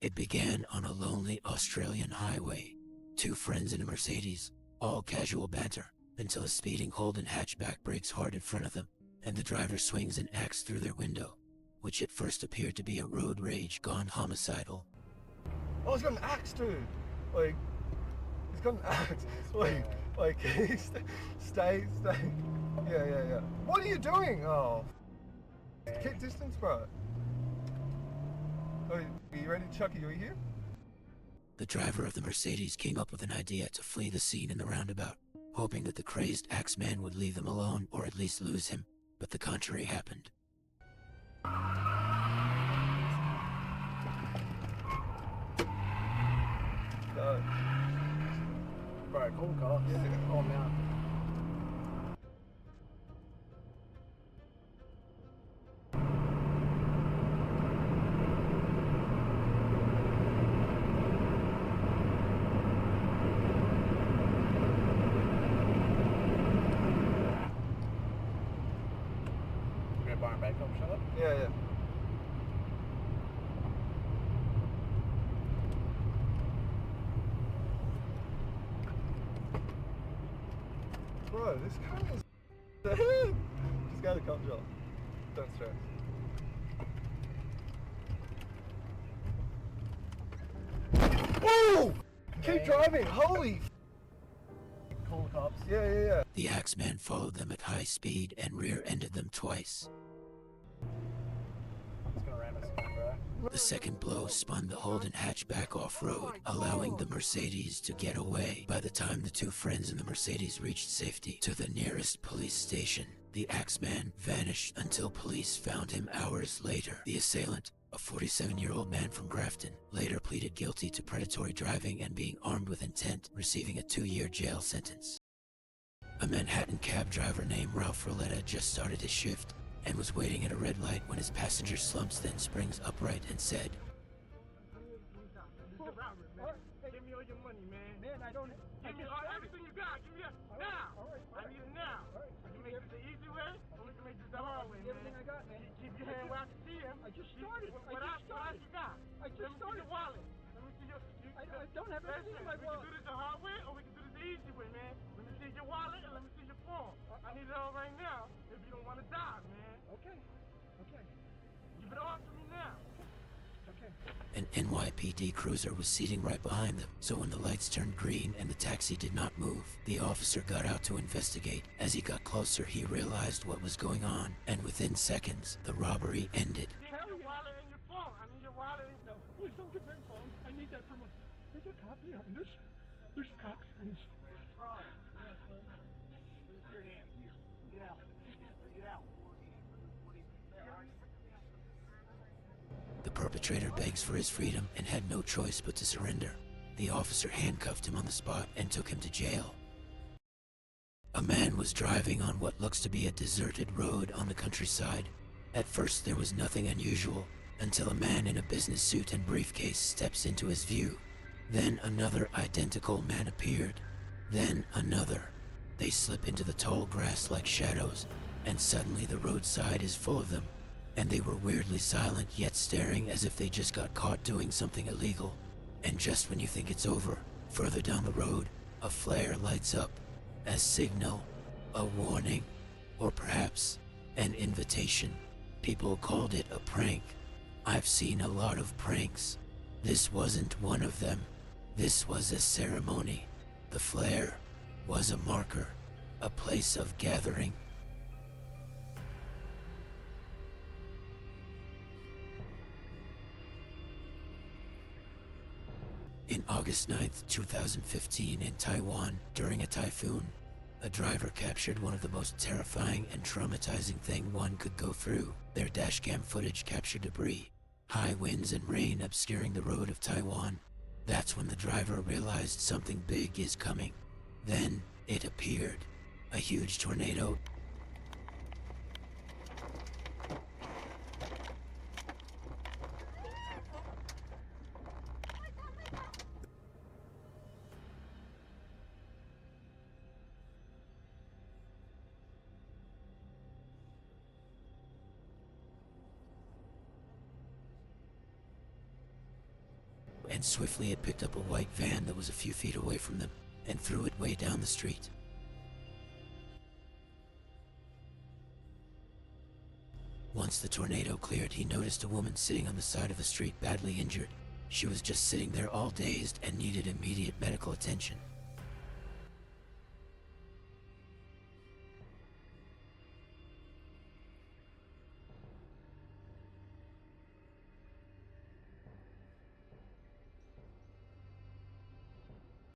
It began on a lonely Australian highway. Two friends in a Mercedes, all casual banter, until a speeding Holden hatchback brakes hard in front of them, and the driver swings an axe through their window, which at first appeared to be a road rage gone homicidal. Oh, he's got an axe, dude. Like, he's got an axe. Like, stay. Yeah. What are you doing? Oh, keep distance, bro. Oh, are you ready, Chucky? Are you here? The driver of the Mercedes came up with an idea to flee the scene in the roundabout, hoping that the crazed axeman would leave them alone or at least lose him, but the contrary happened. No. Bro, call the cops. Yeah. Oh, man. We're gonna buy him back up, shut up? Yeah. Bro, this car is... Just go to the cop job. Don't stress. Oh! Keep driving! Holy... Call the cops. Yeah. The axeman followed them at high speed and rear-ended them twice. He's gonna ram us again, bro. The second blow spun the Holden hatchback off-road, allowing the Mercedes to get away. By the time the two friends in the Mercedes reached safety to the nearest police station, the axeman vanished until police found him hours later. The assailant, a 47-year-old man from Grafton, later pleaded guilty to predatory driving and being armed with intent, receiving a 2-year jail sentence. A Manhattan cab driver named Ralph Roletta just started his shift and was waiting at a red light when his passenger slumps, then springs upright and said, Give me all your money, man. Man, I don't... Give me everything you got. Give me it now. All right. I need it now. We can make this the easy way, or we can make this the hard way, man. Everything I got, man. Keep your hand where I can see him. I just started. What else you got? I just Let me see your wallet. Let me see your... I don't have everything in my wallet. We can do this the hard way, or we can do this the easy way, man. Let me see your wallet, and let me see your phone. I need it all right now, if you don't want to die, man. Okay. Give it all to me now. Okay. An NYPD cruiser was seating right behind them, so when the lights turned green and the taxi did not move, the officer got out to investigate. As he got closer, he realized what was going on, and within seconds, the robbery ended. Your wallet and your phone. I need your wallet and... No, please don't get my phone. I need that for my... There's a cop behind us. There's cops, please. The perpetrator begs for his freedom and had no choice but to surrender. The officer handcuffed him on the spot and took him to jail. A man was driving on what looks to be a deserted road on the countryside. At first there was nothing unusual, until a man in a business suit and briefcase steps into his view. Then another identical man appeared. Then another. They slip into the tall grass like shadows, and suddenly the roadside is full of them. And they were weirdly silent, yet staring as if they just got caught doing something illegal. And just when you think it's over, further down the road, a flare lights up. A signal, a warning, or perhaps an invitation. People called it a prank. I've seen a lot of pranks. This wasn't one of them. This was a ceremony. The flare was a marker, a place of gathering. In August 9th, 2015 in Taiwan, during a typhoon, a driver captured one of the most terrifying and traumatizing thing one could go through. Their dashcam footage captured debris, high winds and rain obscuring the road of Taiwan. That's when the driver realized something big is coming. Then it appeared, a huge tornado. and swiftly it picked up a white van that was a few feet away from them and threw it way down the street. Once the tornado cleared, he noticed a woman sitting on the side of the street badly injured. She was just sitting there all dazed and needed immediate medical attention.